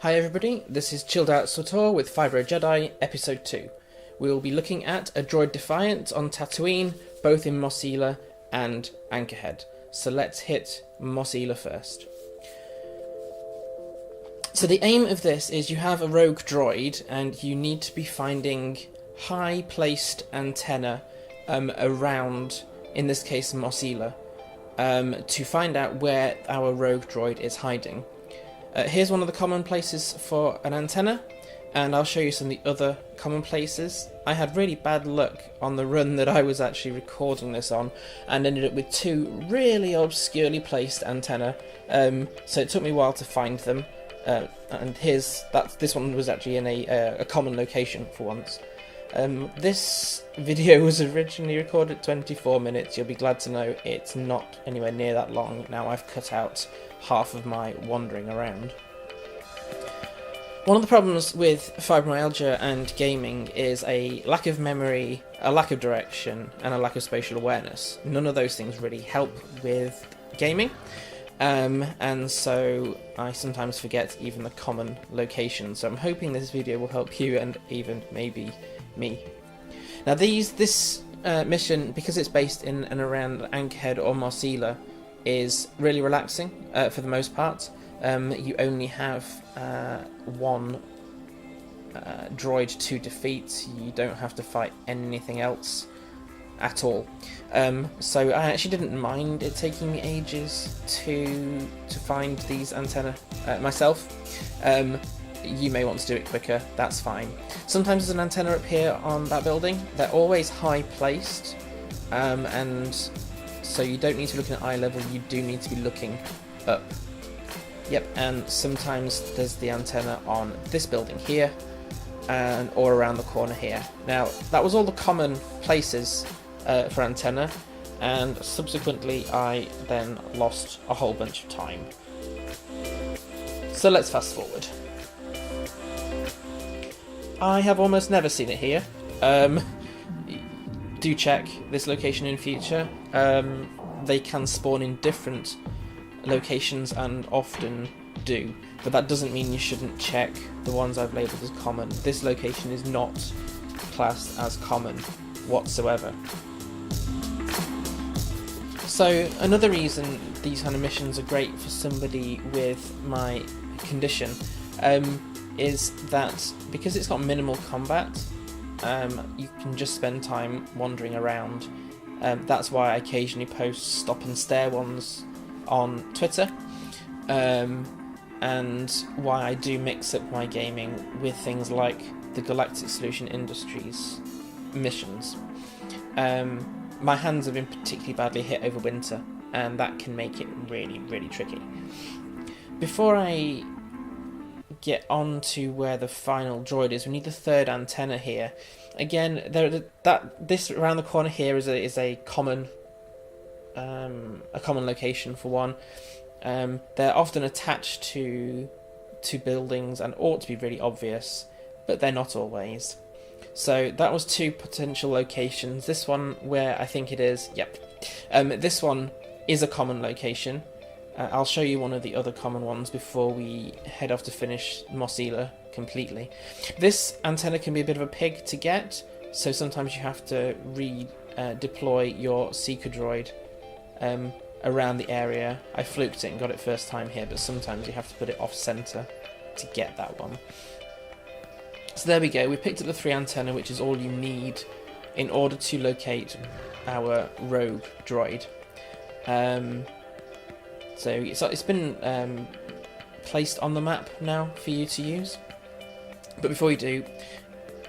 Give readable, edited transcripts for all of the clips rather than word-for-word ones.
Hi everybody, this is Chilled Out Sotor with Fibro Jedi, Episode 2. We will be looking at a Droid Defiant on Tatooine, both in Mos Ila and Anchorhead. So let's hit Mos Ila first. So the aim of this is you have a rogue droid and you need to be finding high placed antenna around, in this case Mos Ila, to find out where our rogue droid is hiding. Here's one of the common places for an antenna, and I'll show you some of the other common places. I had really bad luck on the run that I was actually recording this on, and ended up with two really obscurely placed antenna, so it took me a while to find them, and this one was actually in a common location for once. This video was originally recorded at 24 minutes, you'll be glad to know it's not anywhere near that long. Now I've cut out half of my wandering around. One of the problems with Fibromyalgia and Gaming is a lack of memory, a lack of direction, and a lack of spatial awareness. None of those things really help with gaming, and so I sometimes forget even the common locations, so I'm hoping this video will help you and even maybe me. Now this mission, because it's based in and around Anchorhead or Mos Ila, is really relaxing for the most part. You only have one droid to defeat. You don't have to fight anything else at all. So I actually didn't mind it taking me ages to find these antennae myself. You may want to do it quicker, that's fine. Sometimes there's an antenna up here on that building. They're always high placed, and so you don't need to look at eye level, you do need to be looking up. Yep, and sometimes there's the antenna on this building here, or around the corner here. Now, that was all the common places for antenna, and subsequently I then lost a whole bunch of time. So let's fast forward. I have almost never seen it here. Do check this location in future. They can spawn in different locations and often do, but that doesn't mean you shouldn't check the ones I've labelled as common. This location is not classed as common whatsoever. So another reason these kind of missions are great for somebody with my condition is that because it's got minimal combat, you can just spend time wandering around. That's why I occasionally post stop and stare ones on Twitter, and why I do mix up my gaming with things like the Galactic Solution Industries missions. My hands have been particularly badly hit over winter, and that can make it really, really tricky. Before I get on to where the final droid is, we need the third antenna here. Again, this around the corner here is a common location for one. They're often attached to buildings and ought to be really obvious, but they're not always. So that was two potential locations. This one, where I think it is, yep. This one is a common location. I'll show you one of the other common ones before we head off to finish Mos Ila completely. This antenna can be a bit of a pig to get, so sometimes you have to deploy your seeker droid around the area. I fluked it and got it first time here, but sometimes you have to put it off centre to get that one. So there we go, we picked up the 3 antenna, which is all you need in order to locate our rogue droid. So it's been placed on the map now for you to use. But before you do,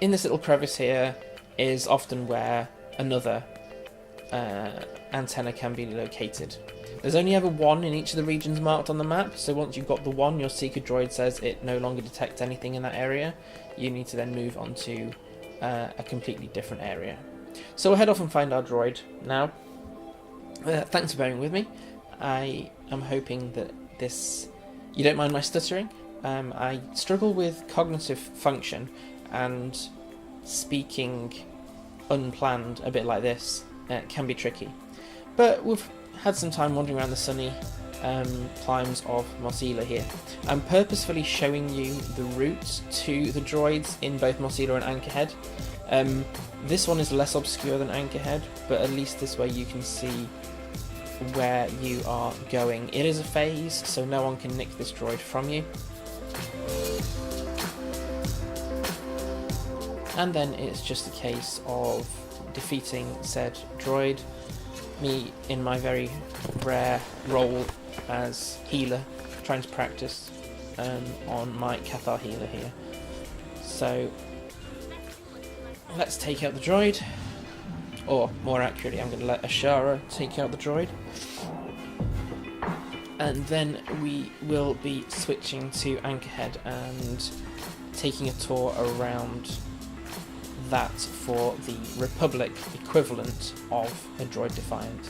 in this little crevice here is often where another antenna can be located. There's only ever one in each of the regions marked on the map, so once you've got the one, your seeker droid says it no longer detects anything in that area. You need to then move on to a completely different area. So we'll head off and find our droid now. Thanks for bearing with me. I am hoping that you don't mind my stuttering. I struggle with cognitive function, and speaking unplanned a bit like this can be tricky. But we've had some time wandering around the sunny climbs of Mos Ila here. I'm purposefully showing you the route to the droids in both Mos Ila and Anchorhead. This one is less obscure than Anchorhead, but at least this way you can see where you are going. It is a phase, so no one can nick this droid from you. And then it's just a case of defeating said droid. Me, in my very rare role as healer, trying to practice on my Cathar healer here. So let's take out the droid, or more accurately, I'm going to let Ashara take out the droid, and then we will be switching to Anchorhead and taking a tour around that for the Republic equivalent of a Droid Defiant.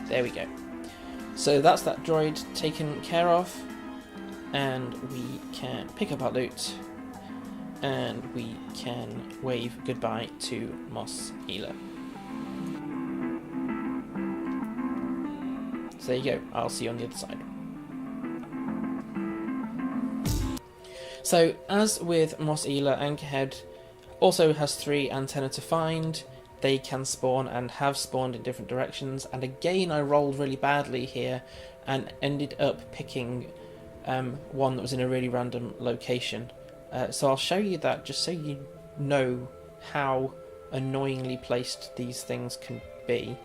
There we go. So that's that droid taken care of, and we can pick up our loot, and we can wave goodbye to Mos Ila. So there you go, I'll see you on the other side. So, as with Mos Ila, Anchorhead also has 3 antennae to find. They can spawn and have spawned in different directions, and again I rolled really badly here and ended up picking one that was in a really random location. So I'll show you that just so you know how annoyingly placed these things can be.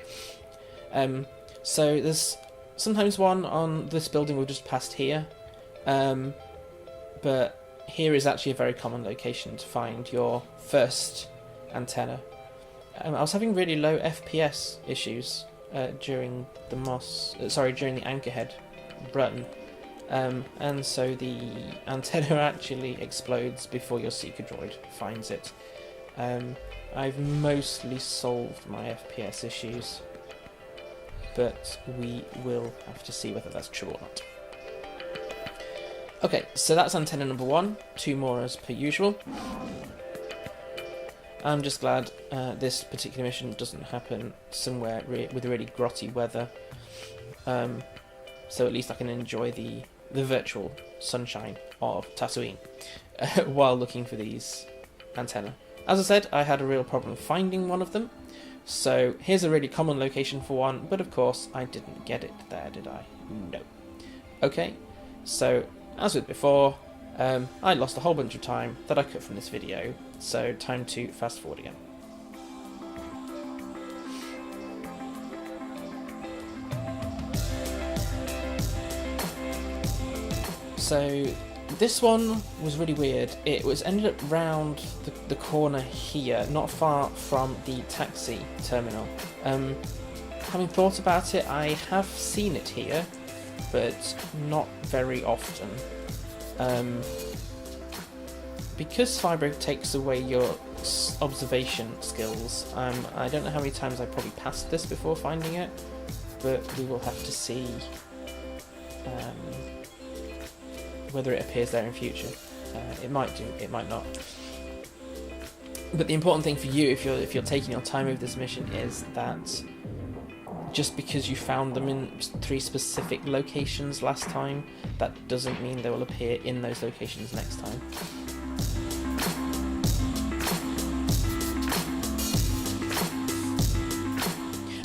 So there's sometimes one on this building we've just passed here, but here is actually a very common location to find your first antenna. I was having really low FPS issues during the during the Anchorhead run, and so the antenna actually explodes before your seeker droid finds it. I've mostly solved my FPS issues, but we will have to see whether that's true or not. Okay, so that's antenna number 1, 2 more as per usual. I'm just glad this particular mission doesn't happen somewhere with really grotty weather, so at least I can enjoy the virtual sunshine of Tatooine while looking for these antennae. As I said, I had a real problem finding one of them, so here's a really common location for one, but of course I didn't get it there, did I? No. Okay, so as with before, I lost a whole bunch of time that I cut from this video, so time to fast forward again. So this one was really weird. It was ended up round the corner here, not far from the taxi terminal. Having thought about it, I have seen it here, but not very often. Because Fibro takes away your observation skills, I don't know how many times I probably passed this before finding it, but we will have to see whether it appears there in future. It might do, it might not. But the important thing for you, if you're taking your time with this mission, is that just because you found them in 3 specific locations last time, that doesn't mean they will appear in those locations next time.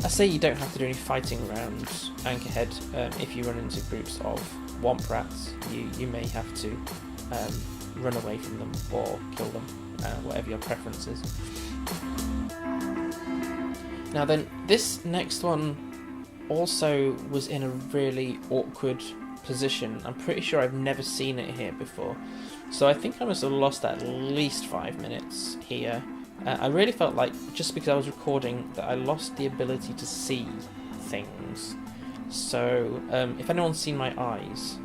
I say you don't have to do any fighting around Anchorhead. If you run into groups of Womp Rats, you may have to run away from them or kill them, whatever your preference is. Now then, this next one also was in a really awkward position. I'm pretty sure I've never seen it here before, so I think I must have lost at least 5 minutes here. I really felt like, just because I was recording, that I lost the ability to see things. So if anyone's seen my eyes,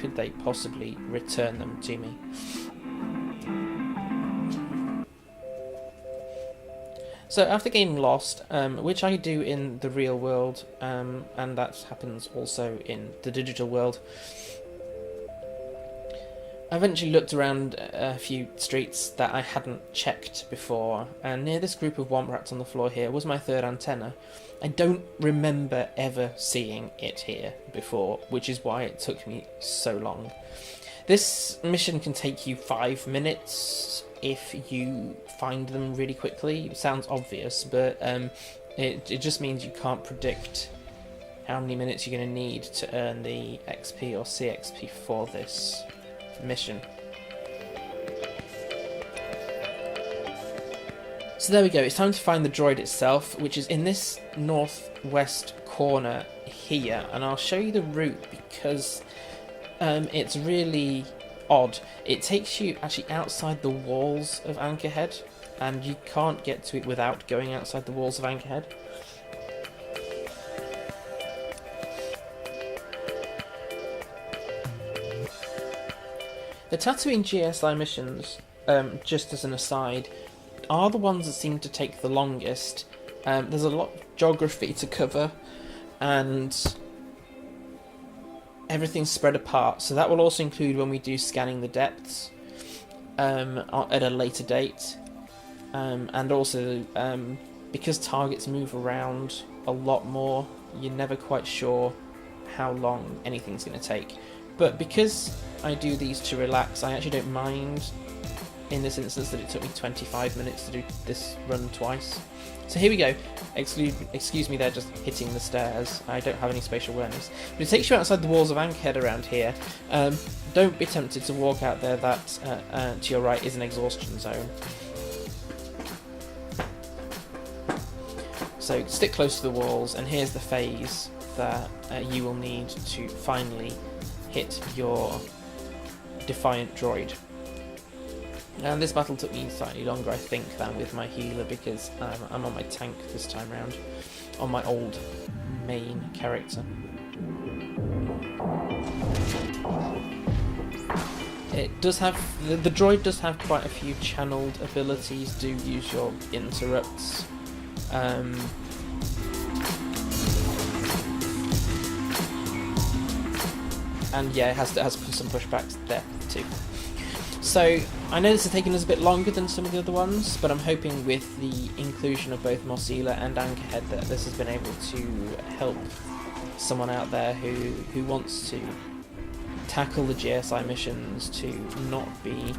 could they possibly return them to me? So after getting lost, which I do in the real world, and that happens also in the digital world, I eventually looked around a few streets that I hadn't checked before, and near this group of womp rats on the floor here was my third antenna. I don't remember ever seeing it here before, which is why it took me so long. This mission can take you 5 minutes if you find them really quickly. It sounds obvious, but it just means you can't predict how many minutes you're going to need to earn the XP or CXP for this mission. So there we go, it's time to find the droid itself, which is in this northwest corner here, and I'll show you the route because it's really odd. It takes you actually outside the walls of Anchorhead, and you can't get to it without going outside the walls of Anchorhead. The Tatooine GSI missions, just as an aside, are the ones that seem to take the longest. There's a lot of geography to cover, and everything's spread apart, so that will also include when we do scanning the depths at a later date, and also because targets move around a lot more, you're never quite sure how long anything's going to take. But because I do these to relax, I actually don't mind in this instance that it took me 25 minutes to do this run twice. So here we go. Excuse me there, just hitting the stairs. I don't have any spatial awareness. But it takes you outside the walls of Anchorhead around here. Don't be tempted to walk out there. That to your right is an exhaustion zone. So stick close to the walls, and here's the phase that you will need to finally hit your Defiant droid. And this battle took me slightly longer, I think, than with my healer, because I'm on my tank this time round, on my old main character. It does have the droid does have quite a few channeled abilities. Do use your interrupts. And yeah, it has some pushbacks there too. So I know this has taken us a bit longer than some of the other ones, but I'm hoping with the inclusion of both Mos Ila and Anchorhead that this has been able to help someone out there who wants to tackle the GSI missions, to not be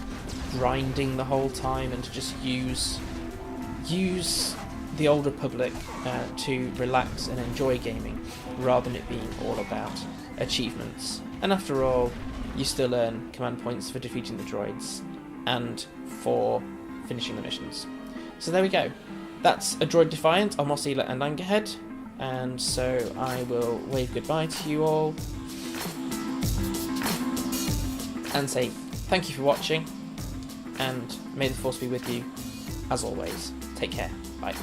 grinding the whole time, and to just use the Old Republic to relax and enjoy gaming, rather than it being all about achievements. And after all, you still earn command points for defeating the droids and for finishing the missions. So there we go. That's a Droid Defiant on Mos Ila and Anchorhead, and so I will wave goodbye to you all and say thank you for watching, and may the Force be with you as always. Take care. Bye.